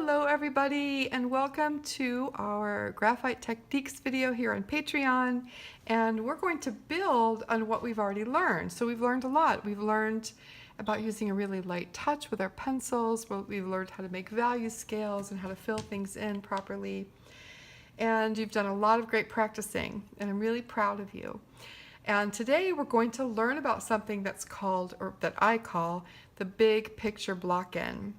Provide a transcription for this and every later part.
Hello everybody, and welcome to our Graphite Techniques video here on Patreon. And we're going to build on what we've already learned. So we've learned a lot. We've learned about using a really light touch with our pencils. We've learned how to make value scales and how to fill things in properly. And you've done a lot of great practicing, and I'm really proud of you. And today we're going to learn about something that's called, or that I call, the big picture block-in.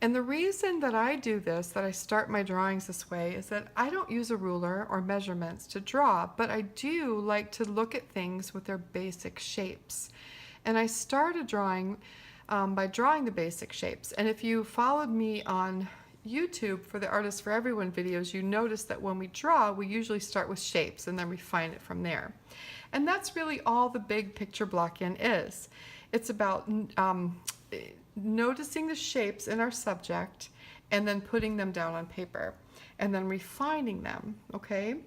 And the reason that I do this, that I start my drawings this way, is that I don't use a ruler or measurements to draw, but I do like to look at things with their basic shapes. And I started drawing by drawing the basic shapes. And if you followed me on YouTube for the Artists for Everyone videos, you notice that when we draw, we usually start with shapes and then refine it from there. And that's really all the big picture block-in is. It's about noticing the shapes in our subject and then putting them down on paper and then refining them, okay?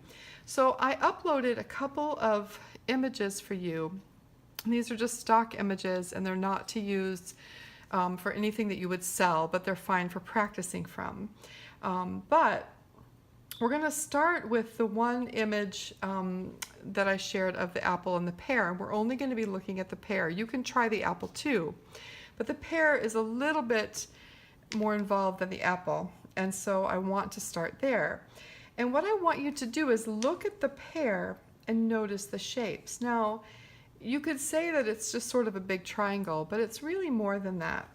So I uploaded a couple of images for you. These are just stock images, and they're not to use for anything that you would sell, but they're fine for practicing from. But we're going to start with the one image that I shared of the apple and the pear. We're only going to be looking at the pear. You can try the apple too, but the pear is a little bit more involved than the apple, and so I want to start there. And what I want you to do is look at the pear and notice the shapes. Now, you could say that it's just sort of a big triangle, but it's really more than that.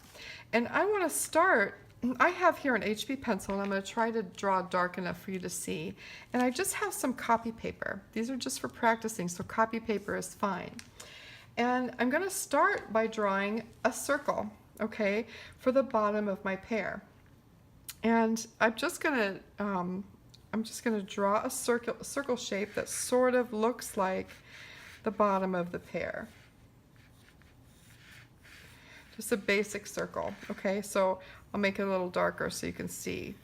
And I want to start, I have here an HB pencil, and I'm going to try to draw dark enough for you to see. And I just have some copy paper. These are just for practicing, so copy paper is fine. And I'm going to start by drawing a circle, okay, for the bottom of my pear. And I'm just going to draw a circle shape that sort of looks like the bottom of the pear. Just a basic circle, okay? So I'll make it a little darker so you can see.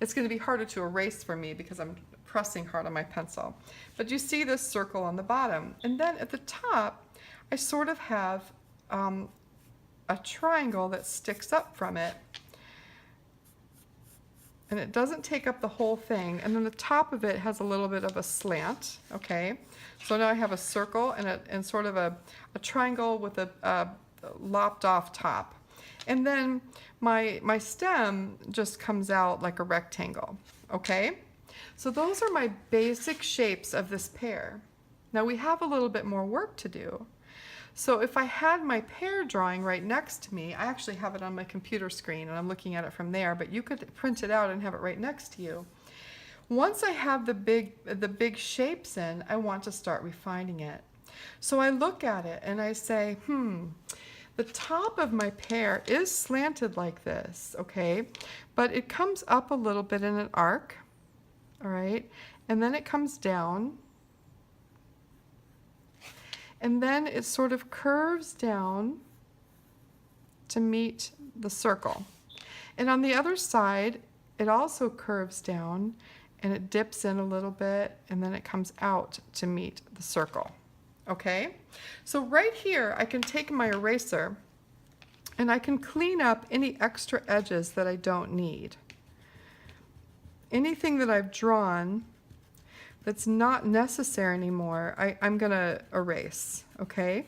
It's going to be harder to erase for me because I'm pressing hard on my pencil. But you see this circle on the bottom. And then at the top, I sort of have a triangle that sticks up from it. And it doesn't take up the whole thing. And then the top of it has a little bit of a slant, okay? So now I have a circle and sort of a triangle with a lopped off top. And then my stem just comes out like a rectangle, okay? So those are my basic shapes of this pear. Now we have a little bit more work to do. So if I had my pear drawing right next to me, I actually have it on my computer screen and I'm looking at it from there, but you could print it out and have it right next to you. Once I have the big shapes in, I want to start refining it. So I look at it and I say, the top of my pear is slanted like this, okay? But it comes up a little bit in an arc, all right? And then it comes down. And then it sort of curves down to meet the circle. And on the other side, it also curves down and it dips in a little bit, and then it comes out to meet the circle. Okay? So right here, I can take my eraser and I can clean up any extra edges that I don't need. Anything that I've drawn that's not necessary anymore, I'm gonna erase, okay?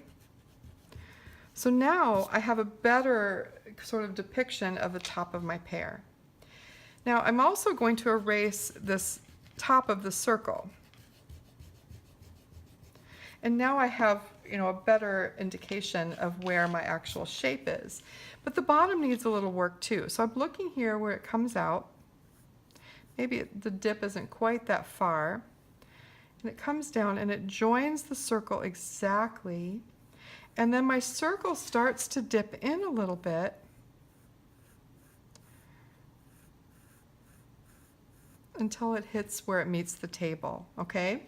So now I have a better sort of depiction of the top of my pear. Now I'm also going to erase this top of the circle. And now I have, a better indication of where my actual shape is. But the bottom needs a little work too. So I'm looking here where it comes out. Maybe the dip isn't quite that far. And it comes down and it joins the circle exactly. And then my circle starts to dip in a little bit. Until it hits where it meets the table, okay?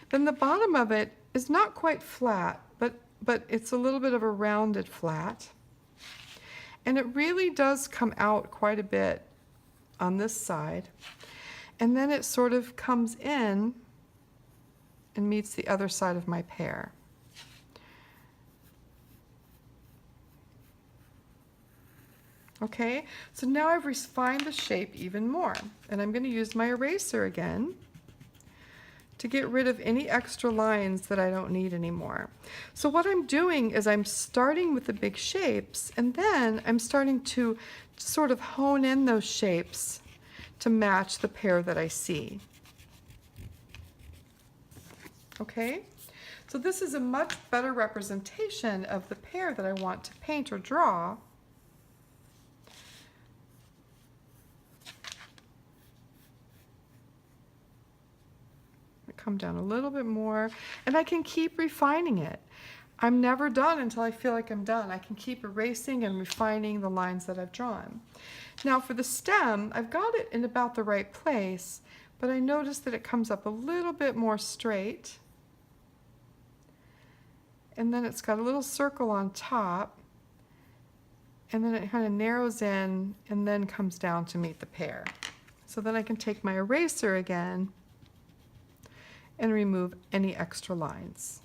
Then the bottom of it is not quite flat, but it's a little bit of a rounded flat. And it really does come out quite a bit on this side. And then it sort of comes in and meets the other side of my pear. Okay, so now I've refined the shape even more, and I'm going to use my eraser again to get rid of any extra lines that I don't need anymore. So what I'm doing is I'm starting with the big shapes, and then I'm starting to sort of hone in those shapes to match the pear that I see. Okay, so this is a much better representation of the pear that I want to paint or draw. Come down a little bit more, and I can keep refining it. I'm never done until I feel like I'm done. I can keep erasing and refining the lines that I've drawn. Now for the stem, I've got it in about the right place, but I notice that it comes up a little bit more straight. And then it's got a little circle on top, and then it kind of narrows in and then comes down to meet the pear. So then I can take my eraser again and remove any extra lines.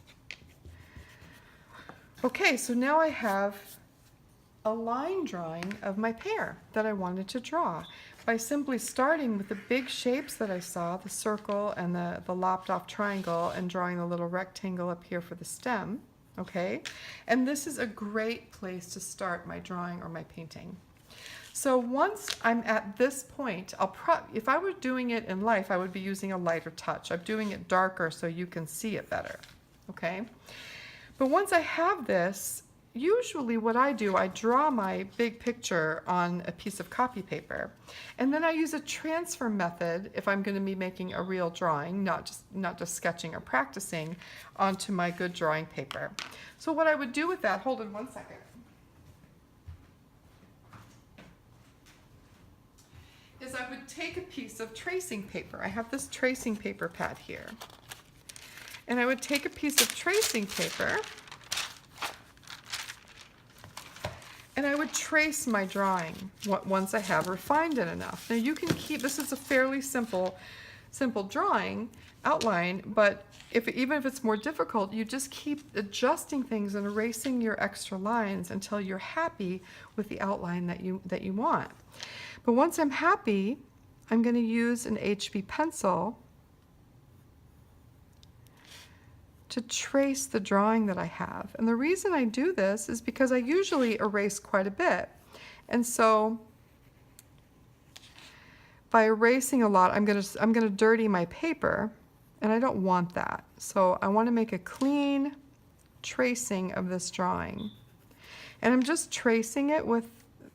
Okay, so now I have a line drawing of my pear that I wanted to draw by simply starting with the big shapes that I saw, the circle and the lopped off triangle, and drawing the little rectangle up here for the stem. Okay, and this is a great place to start my drawing or my painting. So once I'm at this point, if I were doing it in life, I would be using a lighter touch. I'm doing it darker so you can see it better, okay? But once I have this, usually what I do, I draw my big picture on a piece of copy paper, and then I use a transfer method if I'm going to be making a real drawing, not just sketching or practicing, onto my good drawing paper. So what I would do with that, hold on one second. Is I would take a piece of tracing paper. I have this tracing paper pad here. And I would take a piece of tracing paper and I would trace my drawing once I have refined it enough. Now you can keep, this is a fairly simple drawing outline, but even if it's more difficult, you just keep adjusting things and erasing your extra lines until you're happy with the outline that you want. But once I'm happy, I'm going to use an HB pencil to trace the drawing that I have. And the reason I do this is because I usually erase quite a bit. And so by erasing a lot, I'm going to dirty my paper, and I don't want that. So I want to make a clean tracing of this drawing. And I'm just tracing it with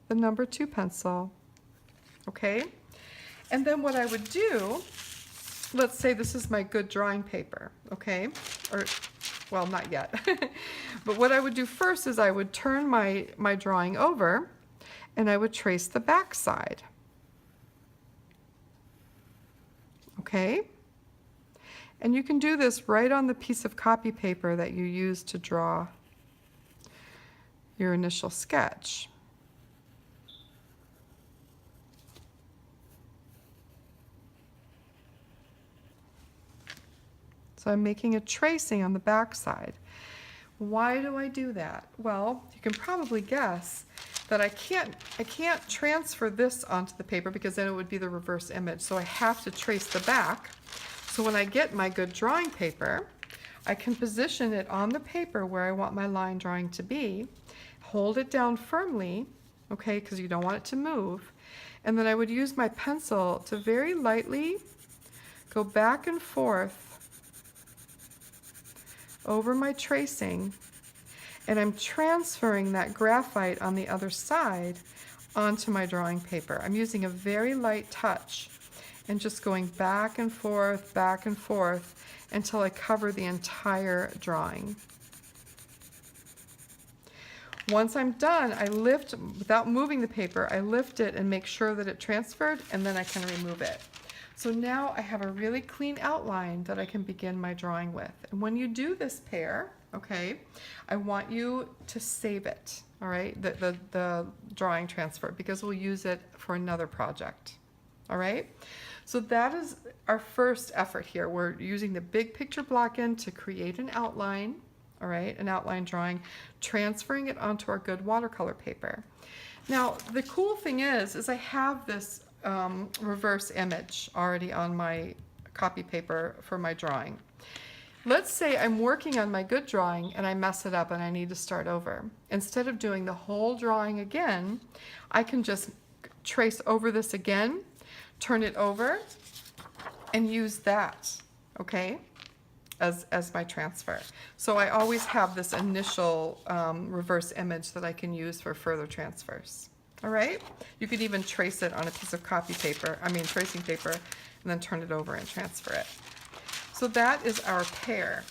the number 2 pencil. Okay, and then what I would do, let's say this is my good drawing paper, okay, or, well, not yet, but what I would do first is I would turn my drawing over and I would trace the back side, okay, and you can do this right on the piece of copy paper that you use to draw your initial sketch. So I'm making a tracing on the back side. Why do I do that? Well, you can probably guess that I can't transfer this onto the paper because then it would be the reverse image. So I have to trace the back. So when I get my good drawing paper, I can position it on the paper where I want my line drawing to be, hold it down firmly, okay, because you don't want it to move. And then I would use my pencil to very lightly go back and forth over my tracing, and I'm transferring that graphite on the other side onto my drawing paper. I'm using a very light touch and just going back and forth until I cover the entire drawing. Once I'm done, I lift, without moving the paper, I lift it and make sure that it transferred, and then I can remove it. So now I have a really clean outline that I can begin my drawing with. And when you do this pear, okay, I want you to save it, all right, the drawing transfer, because we'll use it for another project, all right? So that is our first effort here. We're using the big picture block-in to create an outline, all right, an outline drawing, transferring it onto our good watercolor paper. Now, the cool thing is I have this reverse image already on my copy paper for my drawing. Let's say I'm working on my good drawing and I mess it up and I need to start over. Instead of doing the whole drawing again, I can just trace over this again, turn it over, and use that, okay, as my transfer. So I always have this initial reverse image that I can use for further transfers. All right? You could even trace it on a piece of tracing paper, and then turn it over and transfer it. So that is our pear.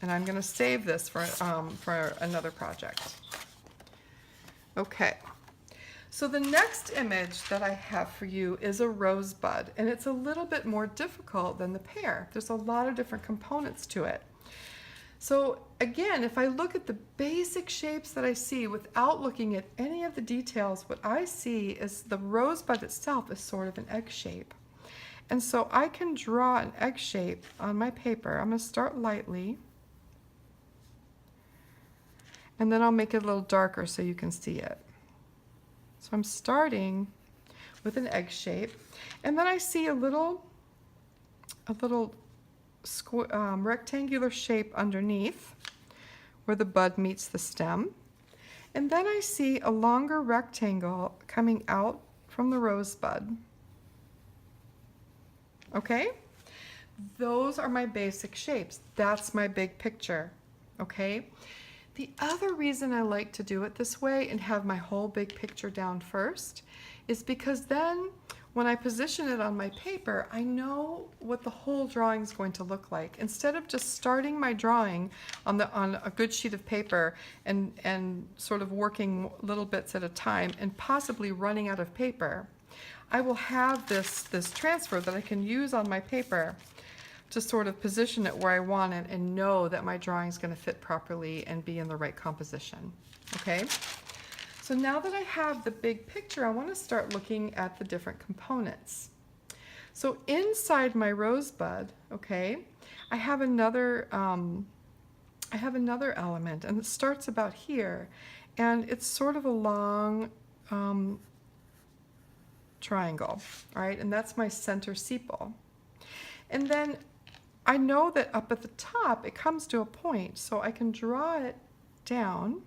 And I'm going to save this for another project. Okay. So the next image that I have for you is a rosebud, and it's a little bit more difficult than the pear. There's a lot of different components to it. So again, if I look at the basic shapes that I see without looking at any of the details, what I see is the rosebud itself is sort of an egg shape. And so I can draw an egg shape on my paper. I'm going to start lightly, and then I'll make it a little darker so you can see it. So I'm starting with an egg shape, and then I see a little rectangular shape underneath where the bud meets the stem. And then I see a longer rectangle coming out from the rosebud. Okay? Those are my basic shapes. That's my big picture. Okay? The other reason I like to do it this way and have my whole big picture down first is because then when I position it on my paper, I know what the whole drawing is going to look like. Instead of just starting my drawing on a good sheet of paper and sort of working little bits at a time and possibly running out of paper, I will have this transfer that I can use on my paper to sort of position it where I want it and know that my drawing is going to fit properly and be in the right composition. Okay? So now that I have the big picture, I want to start looking at the different components. So inside my rosebud, okay, I have another element, and it starts about here, and it's sort of a long triangle, all right, and that's my center sepal. And then I know that up at the top it comes to a point, so I can draw it down.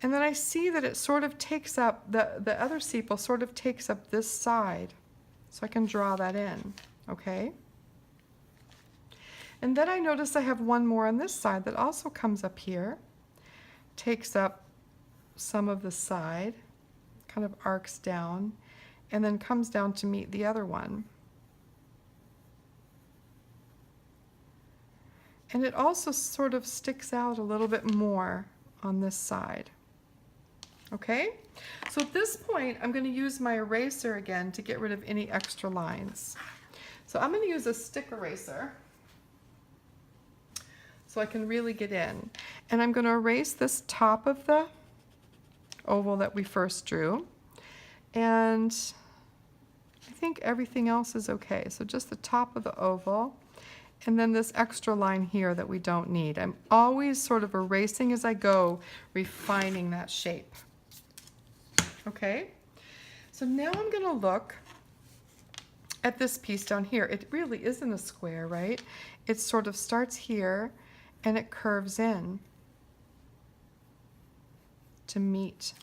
And then I see that it sort of takes up, the other sepal sort of takes up this side. So I can draw that in, okay? And then I notice I have one more on this side that also comes up here, takes up some of the side, kind of arcs down, and then comes down to meet the other one. And it also sort of sticks out a little bit more on this side. Okay, so at this point, I'm going to use my eraser again to get rid of any extra lines. So I'm going to use a stick eraser so I can really get in. And I'm going to erase this top of the oval that we first drew. And I think everything else is okay. So just the top of the oval. And then this extra line here that we don't need. I'm always sort of erasing as I go, refining that shape. Okay, so now I'm going to look at this piece down here. It really isn't a square, right? It sort of starts here and it curves in to meet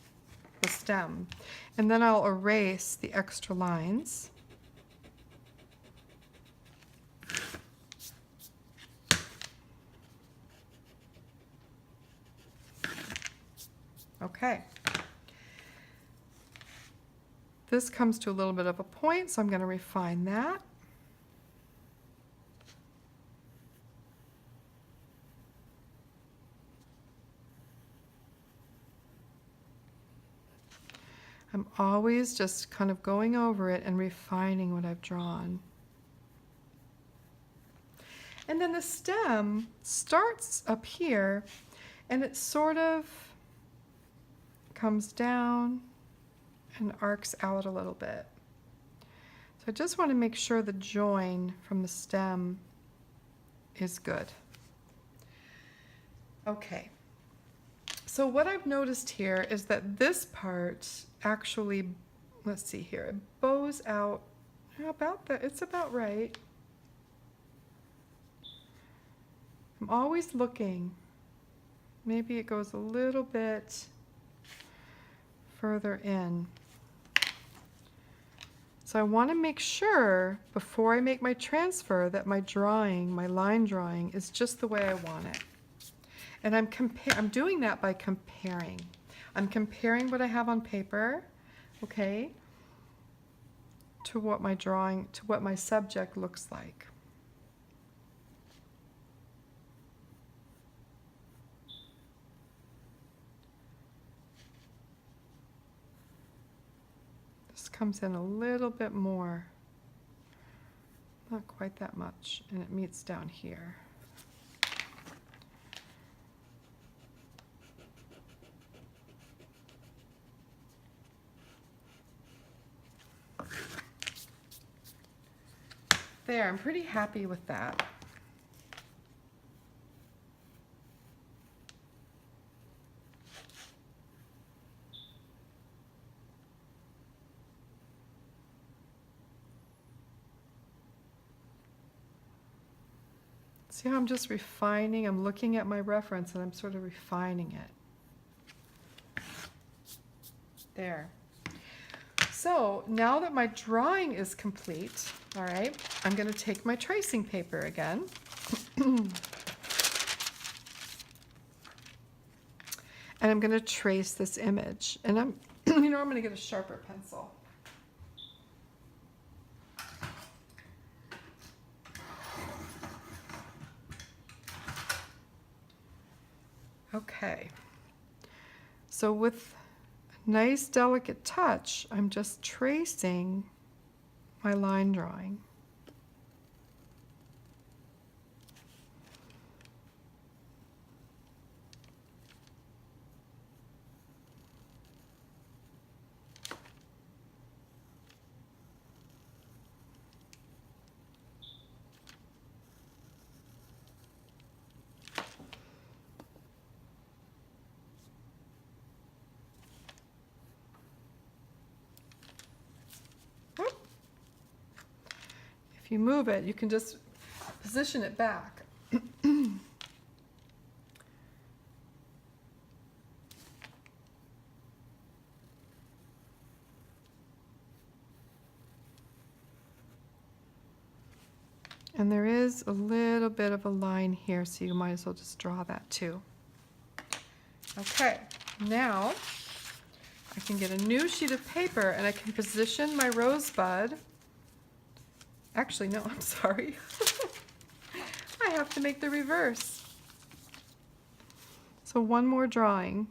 the stem. And then I'll erase the extra lines. Okay. This comes to a little bit of a point, so I'm going to refine that. I'm always just kind of going over it and refining what I've drawn. And then the stem starts up here, and it sort of comes down and arcs out a little bit. So I just want to make sure the join from the stem is good. Okay, So what I've noticed here is that this part actually, let's see here, it bows out about that. It's about right. I'm always looking. Maybe it goes a little bit further in. So I want to make sure before I make my transfer that my drawing, my line drawing, is just the way I want it. And I'm doing that by comparing. I'm comparing what I have on paper, okay, to what my drawing, to what my subject looks like. This comes in a little bit more, not quite that much, and it meets down here. There, I'm pretty happy with that. See how I'm just refining? I'm looking at my reference and I'm sort of refining it. There. So now that my drawing is complete, all right, I'm going to take my tracing paper again. And I'm going to trace this image. And I'm going to get a sharper pencil. Okay. So with a nice delicate touch, I'm just tracing my line drawing. If you move it, you can just position it back. And there is a little bit of a line here, so you might as well just draw that too. Okay, now I can get a new sheet of paper and I can position my rosebud. Actually, no, I'm sorry. I have to make the reverse. So one more drawing.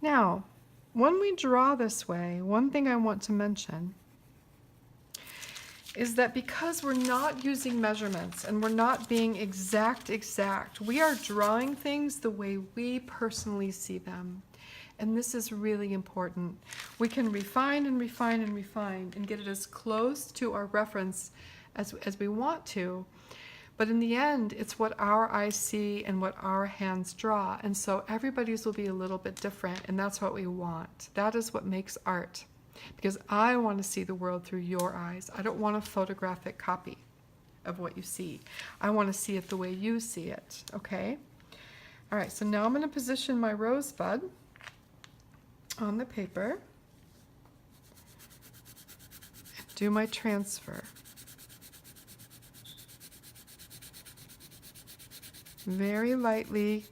Now, when we draw this way, one thing I want to mention is that because we're not using measurements and we're not being exact, we are drawing things the way we personally see them. And this is really important. We can refine and refine and refine and get it as close to our reference as we want to. But in the end, it's what our eyes see and what our hands draw. And so everybody's will be a little bit different, and that's what we want. That is what makes art. Because I want to see the world through your eyes. I don't want a photographic copy of what you see. I want to see it the way you see it, okay? All right, so now I'm going to position my rosebud on the paper and do my transfer. Very lightly,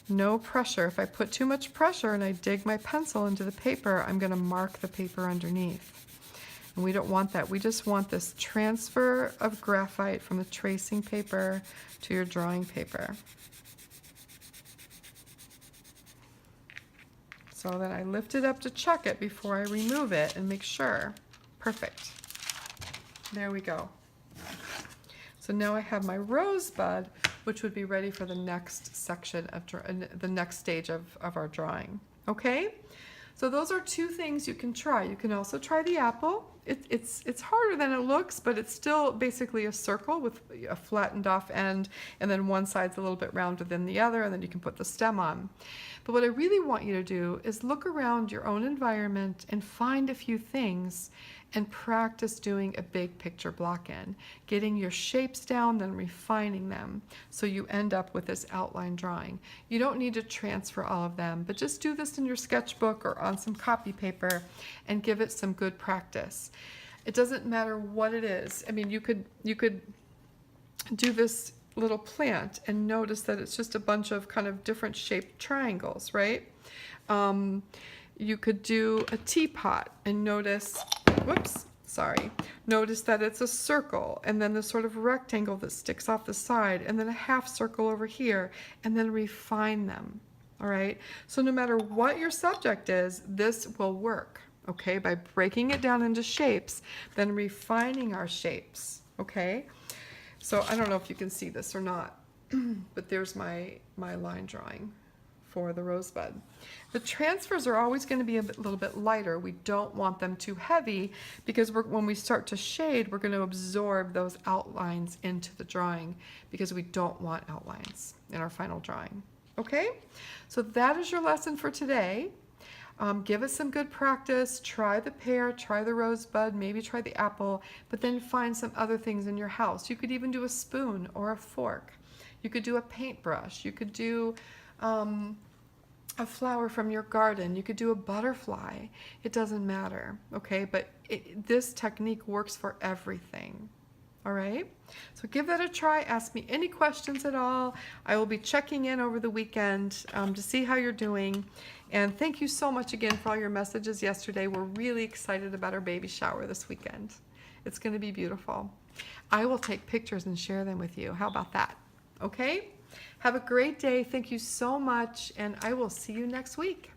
no pressure. If I put too much pressure and I dig my pencil into the paper, I'm going to mark the paper underneath. And we don't want that. We just want this transfer of graphite from the tracing paper to your drawing paper. So then I lift it up to check it before I remove it and make sure. Perfect. There we go. So now I have my rosebud, which would be ready for the next section of the next stage of our drawing. Okay? So those are two things you can try. You can also try the apple. It's harder than it looks, but it's still basically a circle with a flattened off end, and then one side's a little bit rounder than the other, and then you can put the stem on. But what I really want you to do is look around your own environment and find a few things and practice doing a big picture block in, getting your shapes down, then refining them so you end up with this outline drawing. You don't need to transfer all of them, but just do this in your sketchbook or on some copy paper and give it some good practice. It doesn't matter what it is. I mean, you could do this little plant and notice that it's just a bunch of kind of different shaped triangles, right? You could do a teapot and notice, notice that it's a circle and then the sort of rectangle that sticks off the side and then a half circle over here, and then refine them, all right? So no matter what your subject is, this will work, okay? By breaking it down into shapes, then refining our shapes, okay? So I don't know if you can see this or not, but there's my line drawing for the rosebud. The transfers are always going to be a little bit lighter. We don't want them too heavy because when we start to shade, we're going to absorb those outlines into the drawing because we don't want outlines in our final drawing. Okay, so that is your lesson for today. Give it some good practice. Try the pear, try the rosebud, maybe try the apple, but then find some other things in your house. You could even do a spoon or a fork. You could do a paintbrush. You could do a flower from your garden. You could do a butterfly. It doesn't matter, okay? But this technique works for everything, all right? So give that a try. Ask me any questions at all. I will be checking in over the weekend to see how you're doing. And thank you so much again for all your messages yesterday. We're really excited about our baby shower this weekend. It's going to be beautiful. I will take pictures and share them with you. How about that? Okay? Have a great day. Thank you so much, and I will see you next week.